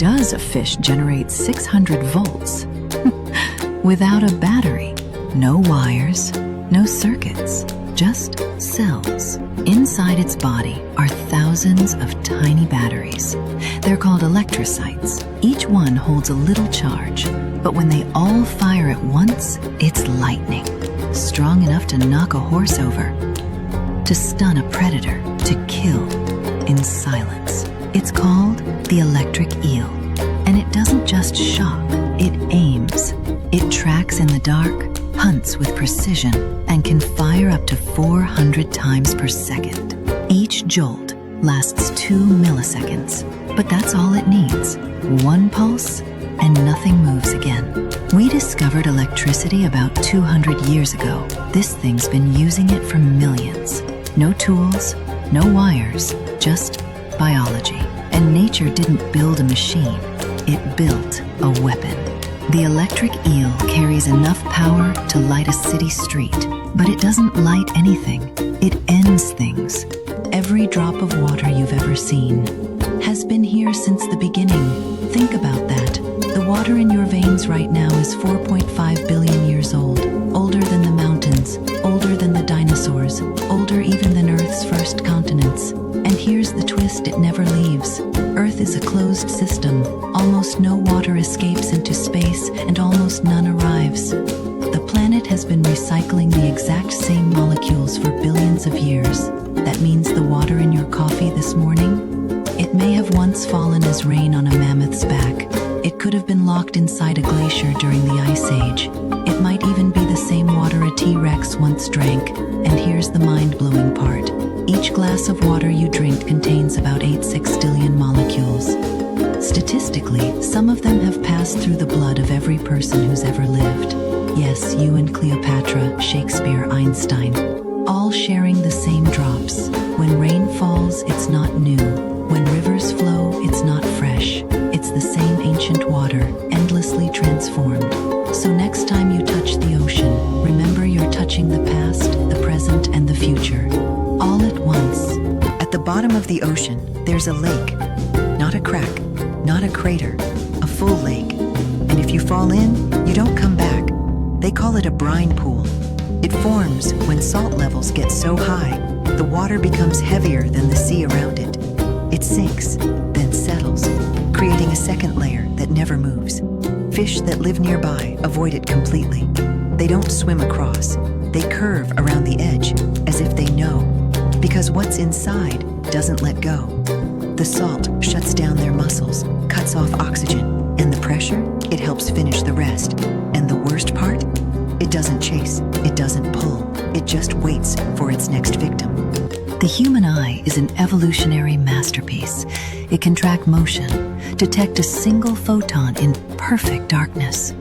does a fish generate 600 volts? Without a battery. No wires, no circuits, just cells. Inside its body are thousands of tiny batteries. They're called electrocytes. Each one holds a little charge, but when they all fire at once, it's lightning. Strong enough to knock a horse over, to stun a predator, to kill in silence. It's called the electric eel. And it doesn't just shock, it aims. It tracks in the dark, hunts with precision, and can fire up to 400 times per second. Each jolt lasts 2 milliseconds, but that's all it needs. One pulse, and nothing moves again. We discovered electricity about 200 years ago. This thing's been using it for millions. No tools, no wires, just biology. And nature didn't build a machine, it built a weapon. The electric eel carries enough power to light a city street, but it doesn't light anything. It ends things. Every drop of water you've ever seen has been here since the beginning. Think about that. The water in your veins right now is 4.5 billion years old, older than the mountains, older than the dinosaurs, older even than Earth's first continents. And here's the twist, it never leaves. Earth is a closed system. Almost no water escapes into space, and almost none arrives. The planet has been recycling the exact same molecules for billions of years. That means the water in your coffee this morning? It may have once fallen as rain on a mammoth's back. It could have been locked inside a glacier during the Ice Age. It might even be the same water a T-Rex once drank. And here's the mind-blowing part. Each glass of water you drink contains about 8 sextillion molecules. Statistically, some of them have passed through the blood of every person who's ever lived. Yes, you and Cleopatra, Shakespeare, Einstein, all sharing the same drops. When rain falls, it's not new. When rivers flow, it's not fresh. It's the same ancient water, endlessly transformed. So next time you touch the ocean, remember you're touching the past, the present, and the future. All at once. At the bottom of the ocean, there's a lake. Not a crack, not a crater, a full lake. And if you fall in, you don't come back. They call it a brine pool. It forms when salt levels get so high, the water becomes heavier than the sea around it. It sinks, then settles, creating a second layer that never moves. Fish that live nearby avoid it completely. They don't swim across. They curve around the edge, as if they know. Because what's inside doesn't let go. The salt shuts down their muscles, cuts off oxygen, and the pressure, it helps finish the rest. And the worst part? It doesn't chase, it doesn't pull, it just waits for its next victim. The human eye is an evolutionary masterpiece. It can track motion, detect a single photon in perfect darkness,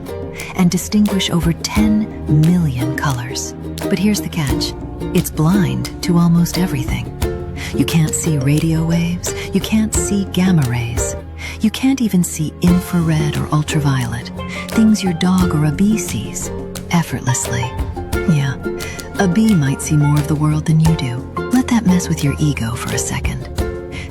and distinguish over 10 million colors. But here's the catch. It's blind to almost everything. You can't see radio waves, you can't see gamma rays. You can't even see infrared or ultraviolet, things your dog or a bee sees, effortlessly. Yeah, a bee might see more of the world than you do. Let that mess with your ego for a second.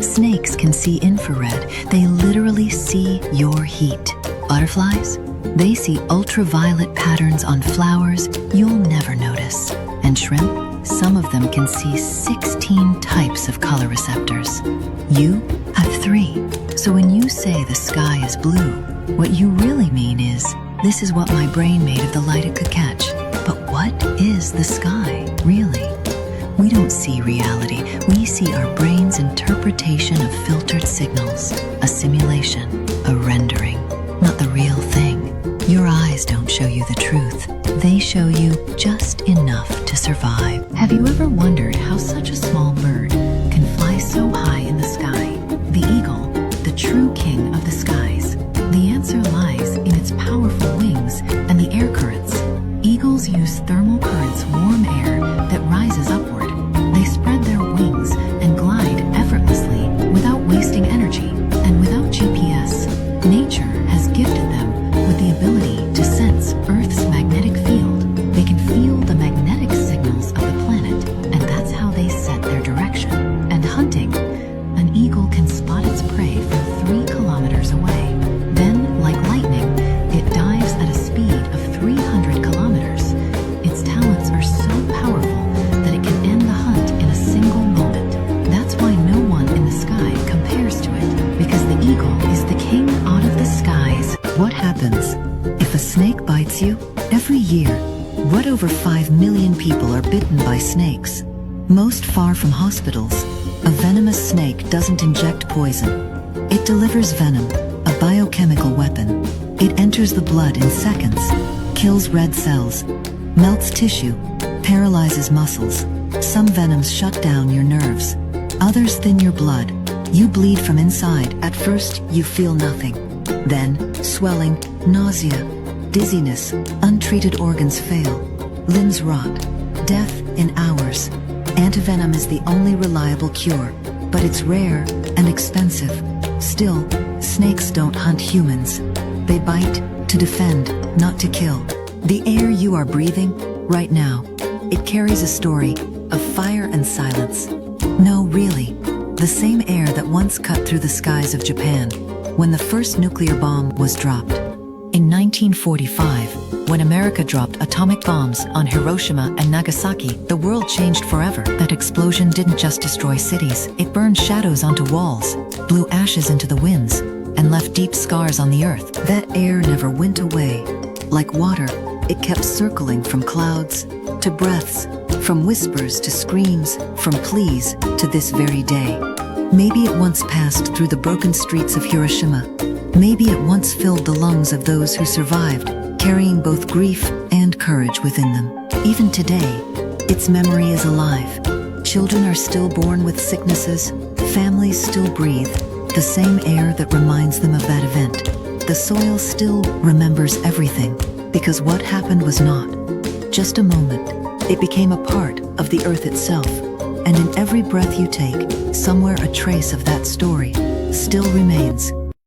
Snakes can see infrared. They literally see your heat. Butterflies? They see ultraviolet patterns on flowers you'll never notice. And shrimp? Some of them can see 16 types of color receptors. You have 3. So when you say the sky is blue, what you really mean is, this is what my brain made of the light it could catch. But what is the sky, really? We don't see reality. We see our brain's interpretation of filtered signals, a simulation, a rendering, not the real thing. Your eyes don't show you the truth. They show you just enough to survive. Have you ever wondered how such a small bird can fly so high in the sky? The eagle, the true king of the skies. The answer lies in its powerful wings and the air currents. Eagles use thermal currents, warm air that rises upward. They spread their wings and glide effortlessly without wasting energy. And without GPS, nature has gifted them with the ability to sense Earth's magnetic field. They can feel the magnetic signals of the planet, and that's how they set their direction. happens. If a snake bites you, every year, what over 5 million people are bitten by snakes? Most far from hospitals. A venomous snake doesn't inject poison. It delivers venom, a biochemical weapon. It enters the blood in seconds, kills red cells, melts tissue, paralyzes muscles. Some venoms shut down your nerves. Others thin your blood. You bleed from inside. At first, you feel nothing. Then, swelling, nausea, dizziness, untreated organs fail, limbs rot, death in hours. Antivenom is the only reliable cure, but it's rare and expensive. Still, snakes don't hunt humans. They bite to defend, not to kill. The air you are breathing right now, it carries a story of fire and silence. No, really, the same air that once cut through the skies of Japan when the first nuclear bomb was dropped. In 1945, when America dropped atomic bombs on Hiroshima and Nagasaki, the world changed forever. That explosion didn't just destroy cities, it burned shadows onto walls, blew ashes into the winds, and left deep scars on the earth. That air never went away. Like water, it kept circling from clouds to breaths, from whispers to screams, from pleas to this very day. Maybe it once passed through the broken streets of Hiroshima. Maybe it once filled the lungs of those who survived, carrying both grief and courage within them. Even today, its memory is alive. Children are still born with sicknesses, families still breathe the same air that reminds them of that event. The soil still remembers everything, because what happened was not just a moment. It became a part of the earth itself, and in every breath you take, somewhere a trace of that story still remains.